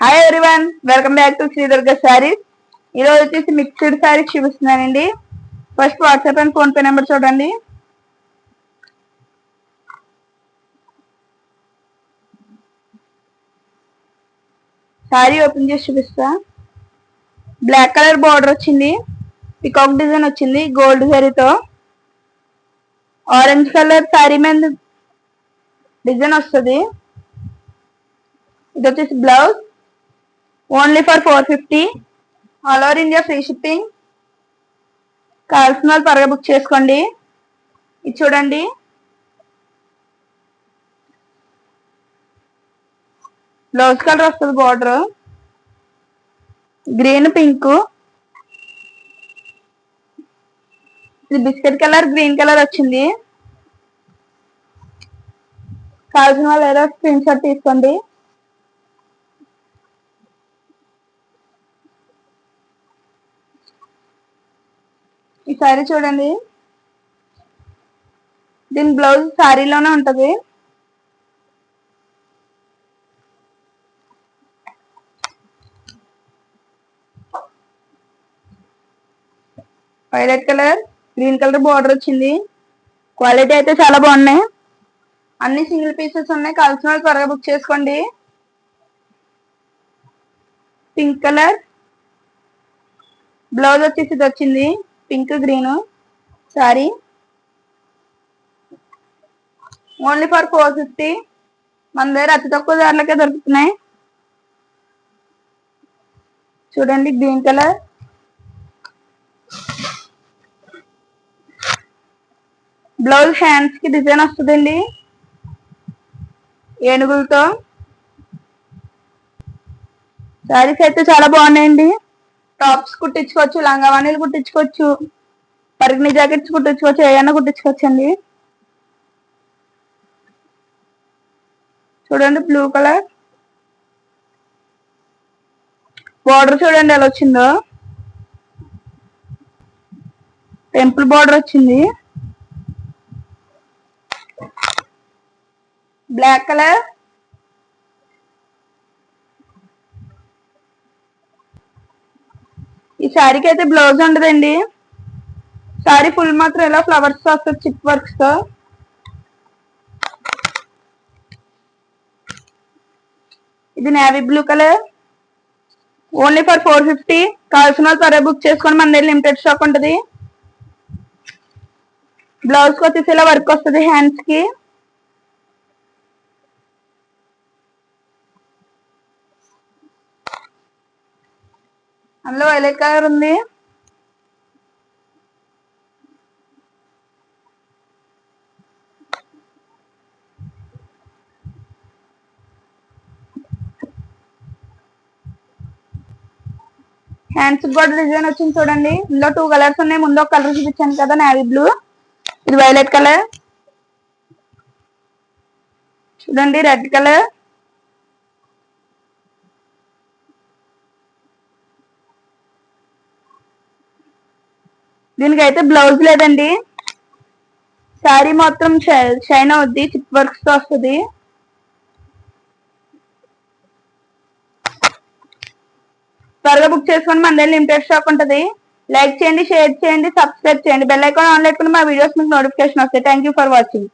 Hi everyone, welcome back to Shri Durga saris. ఈరోజు వచ్చేసి mixed saris చూపిస్తున్నానండి. First WhatsApp and PhonePe number చూడండి. శారీ ఓపెన్ చేసి చూపిస్తా. బ్లాక్ కలర్ బార్డర్ వచ్చింది, పికాక్ డిజైన్ వచ్చింది గోల్డ్ శారీతో. ఆరెంజ్ కలర్ శారీ మీద డిజైన్ వస్తుంది. ఇది వచ్చేసి blouse, only for 450. All over India free shipping. కావాల్సిన వాళ్ళు త్వరగా బుక్ చేసుకోండి. ఇది చూడండి, బ్లౌజ్ కలర్ వస్తుంది, బార్డర్ గ్రీన్ పింక్, ఇది బిస్కెట్ కలర్ గ్రీన్ కలర్ వచ్చింది. కావాల్సిన వాళ్ళు ఏదో స్క్రీన్ షాట్ తీసుకోండి. ఈ శారీ చూడండి, దీని బ్లౌజ్ శారీలోనే ఉంటది. Violet colour green colour border వచ్చింది. క్వాలిటీ అయితే చాలా బాగున్నాయి. అన్ని సింగిల్ పీసెస్ ఉన్నాయి. కావాల్సిన వాళ్ళు త్వరగా బుక్ చేసుకోండి. పింక్ కలర్ బ్లౌజ్ వచ్చేసి ఇది వచ్చింది, pink green sorry. Only for 450. మన దగ్గర అతి తక్కువ ధరలకే దొరుకుతున్నాయి. చూడండి, గ్రీన్ కలర్, బ్లౌజ్ హ్యాండ్స్ కి డిజైన్ వస్తుందండి ఏనుగులతో. శారీస్ అయితే చాలా బాగున్నాయండి. టాప్స్ కుట్టించుకోవచ్చు, లంగావాణీలు కుట్టించుకోవచ్చు, పరిగిణి జాకెట్స్ కుట్టించుకోవచ్చు, ఏమైనా కుట్టించుకోవచ్చు అండి. చూడండి, బ్లూ కలర్ బార్డర్ చూడండి ఎలా వచ్చిందో. టెంపుల్ బార్డర్ వచ్చింది. బ్లాక్ కలర్, ఈ శారీకి అయితే బ్లౌజ్ ఉండదండి. శారీ ఫుల్ మాత్రం ఇలా ఫ్లవర్స్ తో వస్తుంది, చిప్ వర్క్స్ తో. ఇది navy blue colour, only for 450. కావాల్సిన వాళ్ళు త్వరగా బుక్ చేసుకొని, మన దగ్గర లిమిటెడ్ స్టాక్ ఉంటుంది. బ్లౌజ్ కి వచ్చేసి ఇలా వర్క్ వస్తుంది హ్యాండ్స్ కి. అందులో వైలెట్ కలర్ ఉంది. హ్యాండ్స్ కూడా డిజైన్ వచ్చింది చూడండి. ఇందులో 2 కలర్స్ ఉన్నాయి. ముందు ఒక కలర్ చూపించాను కదా, నేవీ బ్లూ. ఇది వైలెట్ కలర్. చూడండి, రెడ్ కలర్. దీనికి అయితే బ్లౌజ్ లేదండి. శారీ మొత్తం షైన్ అవుద్ది, చిప్ వర్క్స్ తో వస్తుంది. త్వరగా బుక్ చేసుకొని మన దగ్గర లిమిటెడ్ స్టాక్ ఉంటుంది. లైక్ చేయండి, షేర్ చేయండి, సబ్స్క్రైబ్ చేయండి, బెల్ ఐకాన్ ఆన్ పెట్టుకుని మా వీడియోస్ మీకు నోటిఫికేషన్ వస్తాయి. Thank you for watching.